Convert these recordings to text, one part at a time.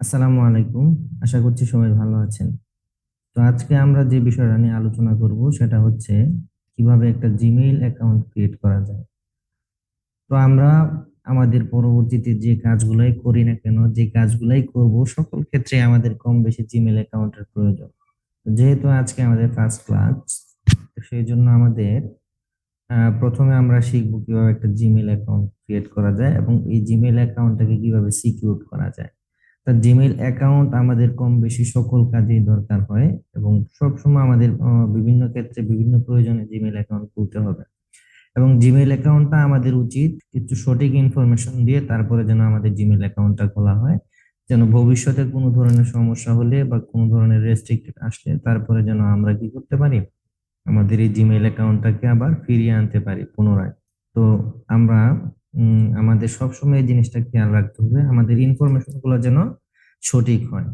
আসসালামু আলাইকুম। আশা করছি সবাই ভালো আছেন। তো আজকে আমরা যে বিষয়টা নিয়ে আলোচনা করব সেটা হচ্ছে কিভাবে একটা জিমেইল অ্যাকাউন্ট ক্রিয়েট করা যায়। তো আমরা আমাদের পরবর্তীতে যে কাজগুলাই করি না কেন, যে কাজগুলাই করব সকল ক্ষেত্রে আমাদের কম বেশি জিমেইল অ্যাকাউন্টের প্রয়োজন। তো যেহেতু আজকে আমাদের ফার্স্ট ক্লাস, সেই জন্য আমাদের প্রথমে আমরা শিখবো কিভাবে একটা জিমেইল অ্যাকাউন্ট ক্রিয়েট করা যায় এবং এই জিমেইল অ্যাকাউন্টটাকে কিভাবে সিকিউর করা যায়। তার জিমেইল অ্যাকাউন্ট আমাদের কম বেশি সকল কাজেই দরকার হয় এবং সবসময় আমাদের বিভিন্ন ক্ষেত্রে বিভিন্ন প্রয়োজনে জিমেইল অ্যাকাউন্ট খুলতে হবে এবং জিমেইল অ্যাকাউন্টটা আমাদের উচিত কিছু সঠিক ইনফরমেশন দিয়ে তারপরে যেন আমাদের জিমেইল অ্যাকাউন্টটা খোলা হয়, যেন ভবিষ্যতে কোনো ধরনের সমস্যা হলে বা কোনো ধরনের রেস্ট্রিক্টেড আসলে তারপরে যেন আমরা কি করতে পারি, আমাদের এই জিমেইল অ্যাকাউন্টটাকে আবার ফিরিয়ে আনতে পারি পুনরায়। তো আমরা আমাদের সবসময় এই জিনিসটা খেয়াল রাখতে হবে, আমাদের ইনফরমেশন গুলো যেন সঠিক হয়।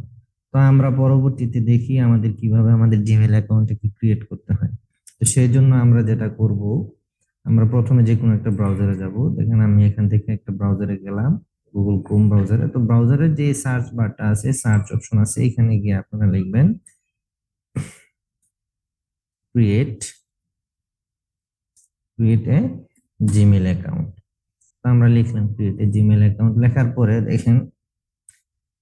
তো আমরা পরবর্তীতে দেখি আমাদের কিভাবে আমাদের জিমেইল অ্যাকাউন্টটাকে ক্রিয়েট করতে হয়। তো সেই জন্য আমরা যেটা করব, আমরা প্রথমে যে কোনো একটা ব্রাউজারে যাব। দেখেন আমি এখান থেকে একটা ব্রাউজারে গেলাম, গুগল ক্রোম ব্রাউজারে। তো ব্রাউজারের যে সার্চ বারটা আছে, সার্চ অপশন আছে, এখানে গিয়ে আপনারা লিখবেন create create a Gmail account. আমরা লিখলাম ক্রিয়েট এ জিমেইল অ্যাকাউন্ট। লেখার পরে দেখেন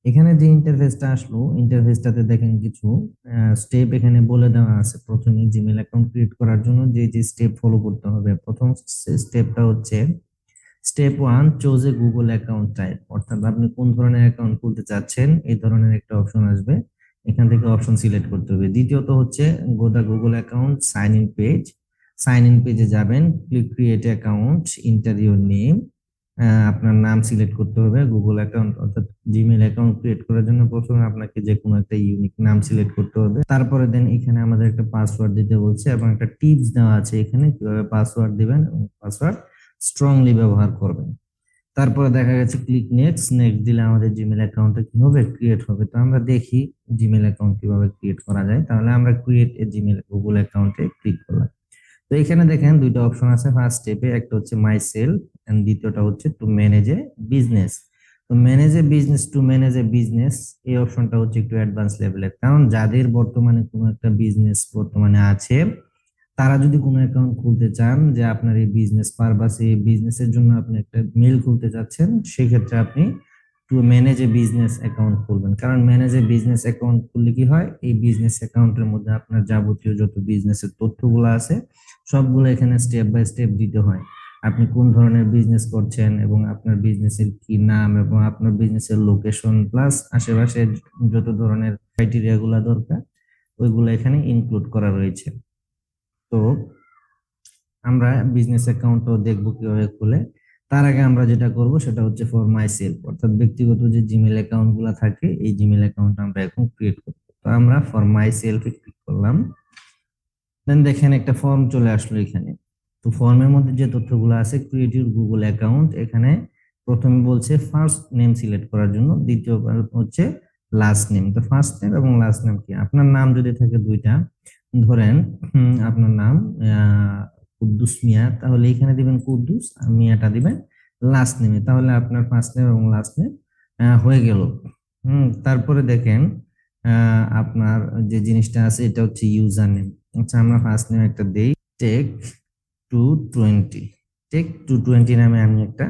এখানে যে ইন্টারফেসটা আসলো, ইন্টারফেসটাতে দেখেন কিছু স্টেপ এখানে বলে দেওয়া আছে। প্রথমে জিমেইল অ্যাকাউন্ট ক্রিয়েট করার জন্য যে যে স্টেপ ফলো করতে হবে, প্রথম স্টেপটা হচ্ছে step 1, choose a Google account type. অর্থাৎ আপনি কোন ধরনের অ্যাকাউন্ট খুলতে চাচ্ছেন এই ধরনের একটা অপশন আসবে, এখান থেকে অপশন সিলেক্ট করতে হবে। দ্বিতীয়ত হচ্ছে go the Google account sign in page. Sign in পেজে যাবেন, click create account, enter your name. আপনার নাম সিলেক্ট করতে হবে। গুগল অ্যাকাউন্ট অর্থাৎ জিমেইল অ্যাকাউন্ট ক্রিয়েট করার জন্য প্রথমে আপনাকে যে কোনো একটা ইউনিক নাম সিলেক্ট করতে হবে। তারপরে দেন এখানে আমাদের একটা পাসওয়ার্ড দিতে বলছে এবং একটা টিপস দেওয়া আছে এখানে কিভাবে পাসওয়ার্ড দিবেন এবং পাসওয়ার্ড স্ট্রংলি ব্যবহার করবেন। তারপরে দেখা গেছে ক্লিক নেক্সট। নেক্সট দিলে আমাদের জিমেইল অ্যাকাউন্টটা কি হবে, ক্রিয়েট হবে। তো আমরা দেখি জিমেইল অ্যাকাউন্ট কিভাবে ক্রিয়েট করা যায়। তাহলে আমরা ক্রিয়েট এ জিমেইল গুগল অ্যাকাউন্টে ক্লিক করলাম। তো এখানে দেখেন দুইটা অপশন আছে ফার্স্ট স্টেপে, একটা হচ্ছে মাই সেলফ এন্ড দ্বিতীয়টা হচ্ছে টু ম্যানেজ এ বিজনেস। তো manage A business, to manage A business, এই অপশনটা হচ্ছে একটু অ্যাডভান্স লেভেলের, কারণ যাদের বর্তমানে কোনো একটা বিজনেস বর্তমানে আছে তারা যদি কোনো অ্যাকাউন্ট খুলতে চান যে আপনার এই বিজনেস পারপাসে, এই বিজনেসের জন্য আপনি একটা মেল খুলতে চাচ্ছেন, সেক্ষেত্রে আপনি to manage A business account খুলবেন। কারণ ম্যানেজ এ বিজনেস অ্যাকাউন্ট খুললে কি হয়, এই বিজনেস অ্যাকাউন্টের মধ্যে আপনার যাবতীয় যত বিজনেসের তথ্যগুলো আছে সবগুলো এখানে স্টেপ বাই স্টেপ দিতে হয়। আপনি কোন ধরনের বিজনেস করছেন এবং আপনার বিজনেসের কি নাম এবং আপনার বিজনেসের লোকেশন প্লাস আশেপাশে যত ধরনের ক্রাইটেরিয়া গুলা দরকার ওইগুলো এখানে ইনক্লুড করা রয়েছে। তো আমরা বিজনেস অ্যাকাউন্টও দেখবো কিভাবে খুলে। তার আগে আমরা যেটা করব সেটা হচ্ছে ফর মাই সেলফ, অর্থাৎ ব্যক্তিগত যে জিমেল অ্যাকাউন্ট গুলা থাকে এই জিমেল অ্যাকাউন্ট আমরা এখন ক্রিয়েট করব। তো আমরা ফর মাই সেলফে ক্লিক করলাম। দেন দেখেন একটা ফর্ম চলে আসলো এখানে। তো ফর্মের মধ্যে যে তথ্যগুলো আছে, ক্রিয়েট ইউর গুগল অ্যাকাউন্ট, এখানে প্রথমে বলছে ফার্স্ট নেম সিলেক্ট করার জন্য, দ্বিতীয়বার হচ্ছে লাস্ট নেম। তো ফার্স্ট নেম এবং লাস্ট নেম কি, আপনার নাম যদি থাকে দুইটা, ধরেন আপনার নাম কুদ্দুস মিয়া, তাহলে এখানে দিবেন কুদ্দুস আর মিয়াটা দিবেন লাস্ট নেমে, তাহলে আপনার ফার্স্ট নেম এবং লাস্ট নেম হয়ে গেল। তারপরে দেখেন আপনার যে জিনিসটা আছে এটা হচ্ছে ইউজার নেম। আচ্ছা আমরা ফার্স্ট নেম একটা দেই, টেক 220। টেক 220 নামে আমি একটা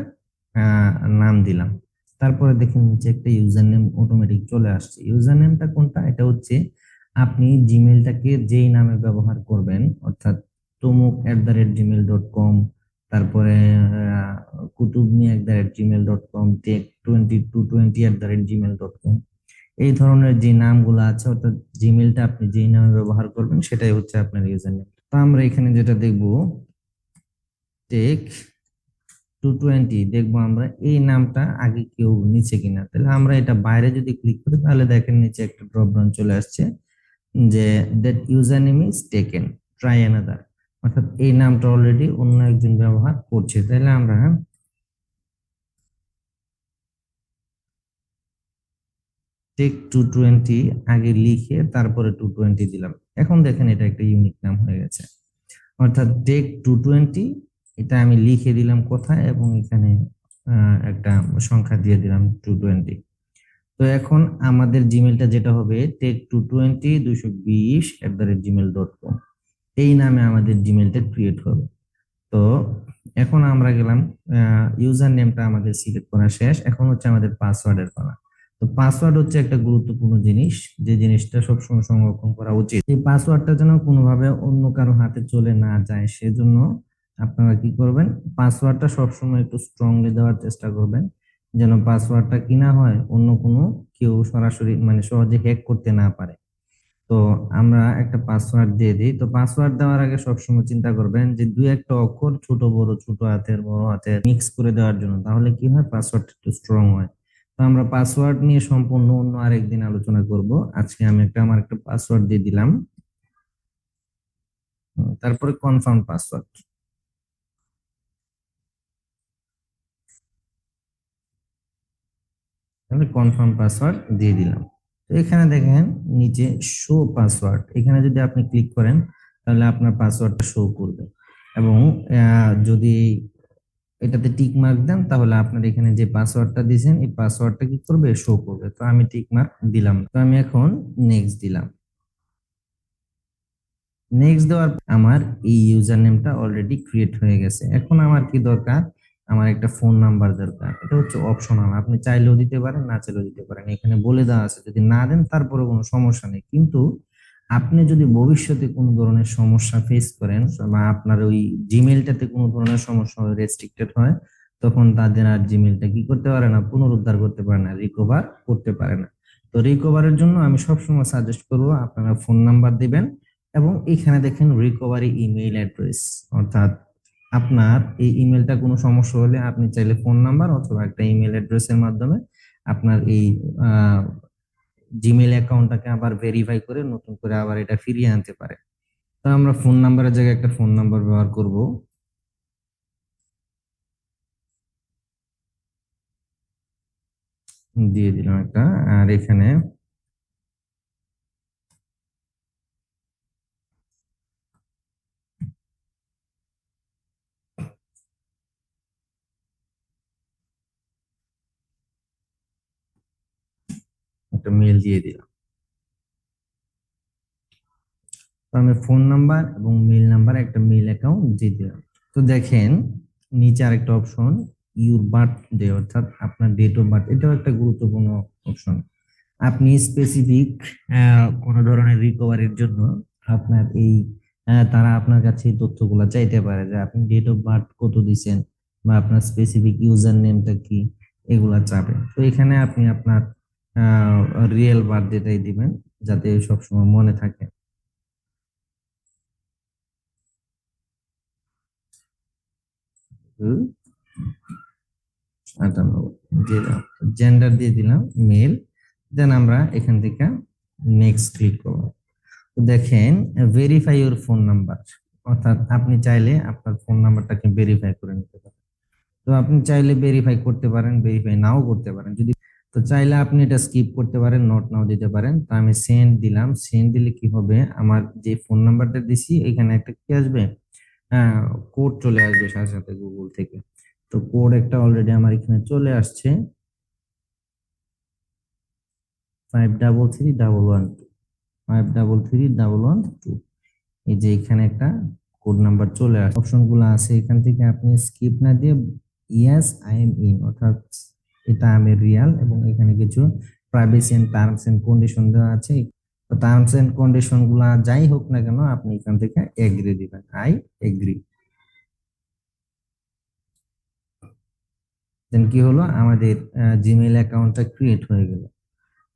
নাম দিলাম। তারপরে দেখেন নিচে একটা ইউজার নেম অটোমেটিক চলে আসছে। ইউজার নেমটা কোনটা, এটা হচ্ছে আপনি জিমেলটাকে যেই নামে ব্যবহার করবেন, অর্থাৎ তমুক@gmail.com, তারপরে কুতুবমি@gmail.com, টেক20 220@gmail.com, এই ধরনের যে নামগুলো আছে অর্থাৎ জিমেলটা আপনি যেই নামে ব্যবহার করবেন সেটাই হচ্ছে আপনার ইউজার নেম। তো আমরা এখানে যেটা দেখবো, টেক 220 দেখবো আমরা এই নামটা আগে কেউ নিচে কিনা। তাহলে আমরা এটা বাইরে যদি ক্লিক করি তাহলে দেখেন নিচে একটা ড্রপ ডাউন চলে আসছে যে that user name is taken, try another, অর্থাৎ এই নামটা অলরেডি অন্য একজন ব্যবহার করছে। তাহলে আমরা টেক 220 আগে লিখে তারপরে 220 দিলাম। এখন দেখেন এটা একটা ইউনিক নাম হয়ে গেছে। অর্থাৎ টেক 220 এটা আমি লিখে দিলাম কোথায় এবং এখানে একটা সংখ্যা দিয়ে দিলাম 220। তো এখন আমাদের জিমেলটা যেটা হবে tek220 220@gmail.com, এই নামে আমাদের জিমেলটা ক্রিয়েট হবে। তো এখন আমরা গেলাম, ইউজার নেমটা আমাদের সিলেক্ট করা শেষ, এখন হচ্ছে আমাদের পাসওয়ার্ডের পালা। তো পাসওয়ার্ড হচ্ছে একটা গুরুত্বপূর্ণ জিনিস, যে জিনিসটা সবসময় সংরক্ষণ করা উচিত। এই পাসওয়ার্ডটা যেন কোনোভাবে অন্য কারো হাতে চলে না যায়, সেজন্য আপনারা কি করবেন, পাসওয়ার্ডটা সবসময় একটু স্ট্রংলি দেওয়ার চেষ্টা করবেন, যেন পাসওয়ার্ডটা কিনা হয় অন্য কোনো কেউ সরাসরি মানে সহজে হ্যাক করতে না পারে। তো আমরা একটা পাসওয়ার্ড দিয়ে দিই। তো পাসওয়ার্ড দেওয়ার আগে সবসময় চিন্তা করবেন যে দুই একটা অক্ষর ছোট বড়, ছোট হাতের বড় হাতের মিক্স করে দেওয়ার জন্য, তাহলে কি হয়, পাসওয়ার্ডটা একটু স্ট্রং হয়। তো আমরা পাসওয়ার্ড নিয়ে সম্পূর্ণ অন্য আরেকদিন আলোচনা করব। আজকে আমি আমার একটা পাসওয়ার্ড দিয়ে দিলাম। তারপরে কনফার্ম পাসওয়ার্ড, আমি কনফার্ম পাসওয়ার্ড দিয়ে দিলাম। তো এখানে দেখেন নিচে শো পাসওয়ার্ড, এখানে যদি আপনি ক্লিক করেন তাহলে আপনার পাসওয়ার্ডটা শো করবে। এবং যদি এটাতে টিক মার্ক দেন তাহলে আপনার এখানে যে পাসওয়ার্ডটা দিয়েছেন এই পাসওয়ার্ডটা কি করবে, শো করবে। তো আমি টিক মার্ক দিলাম, তো আমি এখন নেক্সট দিলাম। নেক্সট দেওয়ার আমার এই ইউজার নেমটা অলরেডি ক্রিয়েট হয়ে গেছে। এখন আমার কি দরকার, আমার একটা ফোন নাম্বার দরকার। এটা হচ্ছে অপশনাল, আপনি চাইলেও দিতে পারেন, না চাইলেও দিতে পারেন, এখানে বলে দেওয়া আছে। যদি না দেন তারপরে কোনো সমস্যা নেই, কিন্তু আপনি যদি ভবিষ্যতে কোনো ধরনের সমস্যা ফেস করেন বা আপনার ওই জিমেলটাতে কোনো ধরনের সমস্যা হয়, রেস্ট্রিক্টেড হয়, তখন তাদের আর জিমেলটা কি করতে পারে না, পুনরুদ্ধার করতে পারে না, রিকভার করতে পারে না। তো রিকভারের জন্য আমি সবসময় সাজেস্ট করবো আপনারা ফোন নাম্বার দিবেন, এবং এখানে দেখেন রিকভারি ইমেইল অ্যাড্রেস, অর্থাৎ আপনার এই ইমেলটা কোনো সমস্যা হলে আপনি চাইলে ফোন নাম্বার অথবা একটা ইমেল অ্যাড্রেসের মাধ্যমে আপনার এই জিমেইল অ্যাকাউন্টটাকে আবার ভেরিফাই করে নতুন করে আবার এটা ফিরিয়ে আনতে পারে। তো আমরা ফোন নাম্বারের জায়গায় একটা ফোন নাম্বার ব্যবহার করব, দিয়ে দিলাম একটা। আর এখানে একটা মেল দিয়ে দিলাম। তো আমি ফোন নাম্বার এবং মেল নাম্বার একটা মেল অ্যাকাউন্ট দিয়ে দিলাম। তো দেখেন নিচে আরেকটা অপশন, ইউর বার্থডে, অর্থাৎ আপনার ডেট অফ বার্থ, এটাও একটা গুরুত্বপূর্ণ অপশন। আপনি স্পেসিফিক কোনো ধরনের রিকভারির জন্য আপনার এই তারা আপনার কাছে এই তথ্যগুলো চাইতে পারে, যে আপনি ডেট অফ বার্থ কত দিচ্ছেন বা আপনার স্পেসিফিক ইউজার নেমটা কি, এগুলা চাবে। তো এখানে আপনি আপনার রিয়েল বার্থডেটাই দিবেন, যাতে সবসময় মনে থাকে। 98 দিয়ে দিলাম, জেন্ডার দিয়ে দিলাম মেল। দেন আমরা এখান থেকে নেক্সট ক্লিক করব। তো দেখেন ভেরিফাই ইউর ফোন নাম্বার, অর্থাৎ আপনি চাইলে আপনার ফোন নাম্বারটাকে ভেরিফাই করে নিতে পারেন। তো আপনি চাইলে ভেরিফাই করতে পারেন, ভেরিফাই নাও করতে পারেন। যদি তো চাইলে আপনি এটা স্কিপ করতে পারেন, নট নাও দিতে পারেন। তো আমি সেন্ড দিলাম। সেন্ড দিলে কি হবে, আমার যে ফোন নাম্বারটা দিছি এখানে একটা কি আসবে, কোড চলে আসবে সাথে সাথে গুগল থেকে। তো কোড একটা অলরেডি আমার এখানে চলে আসছে, 533112, 533112। এই যে এখানে একটা কোড নাম্বার চলে আসে, অপশন গুলো আছে, এখান থেকে আপনি স্কিপ না দিয়ে ইয়েস আই এম ইন, অর্থাৎ এটা আমি রিয়াল, এবং এখানে কিছু privacy and terms and condition দেওয়া আছে। তো টার্মস এন্ড কন্ডিশন গুলা যাই হোক না কেন আপনি এখান থেকে এগ্রি দিবেন, আই এগ্রি। দেন কি হলো, আমাদের জিমেইল অ্যাকাউন্টটা ক্রিয়েট হয়ে গেল।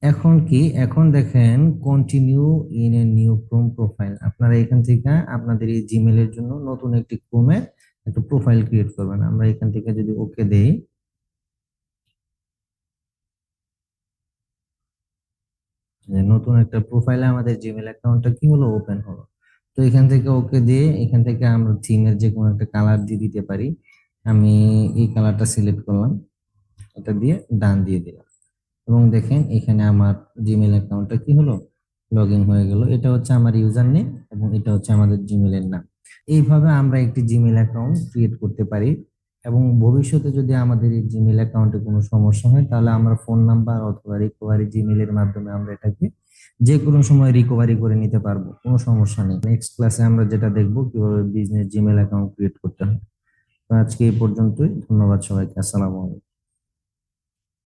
এখন কি, এখন দেখেন continue in a new Chrome profile, আপনারা এখান থেকে আপনাদের এই জিমেলের জন্য নতুন একটি ক্রোমে একটা প্রোফাইল ক্রিয়েট করবেন। আমরা এখান থেকে যদি ওকে দেই, যে নতুন একটা প্রোফাইলে আমাদের জিমেল অ্যাকাউন্টটা কি হলো, ওপেন হলো। তো এখান থেকে ওকে দিয়ে এখান থেকে আমরা থিমের যে কোনো একটা কালার দিয়ে দিতে পারি। আমি এই কালারটা সিলেক্ট করলাম, এটা দিয়ে ডান দিয়ে দিলাম। এবং দেখেন এখানে আমার জিমেল অ্যাকাউন্টটা কি হলো, লগ ইন হয়ে গেল। এটা হচ্ছে আমার ইউজার নেম এবং এটা হচ্ছে আমাদের জিমেলের নাম। এইভাবে আমরা একটি জিমেল অ্যাকাউন্ট ক্রিয়েট করতে পারি। এবং ভবিষ্যতে যদি আমাদের এই জিমেল অ্যাকাউন্টে কোনো সমস্যা হয়, তাহলে আমরা ফোন নাম্বার অথবা রিকভারি জিমেলের মাধ্যমে আমরা এটাকে যে কোনো সময় রিকভারি করে নিতে পারবো, কোনো সমস্যা নেই। নেক্সট ক্লাসে আমরা যেটা দেখবো কিভাবে বিজনেস জিমেল অ্যাকাউন্ট ক্রিয়েট করতে হয়। তো আজকে এই পর্যন্তই। ধন্যবাদ সবাইকে। আসসালামু আলাইকুম।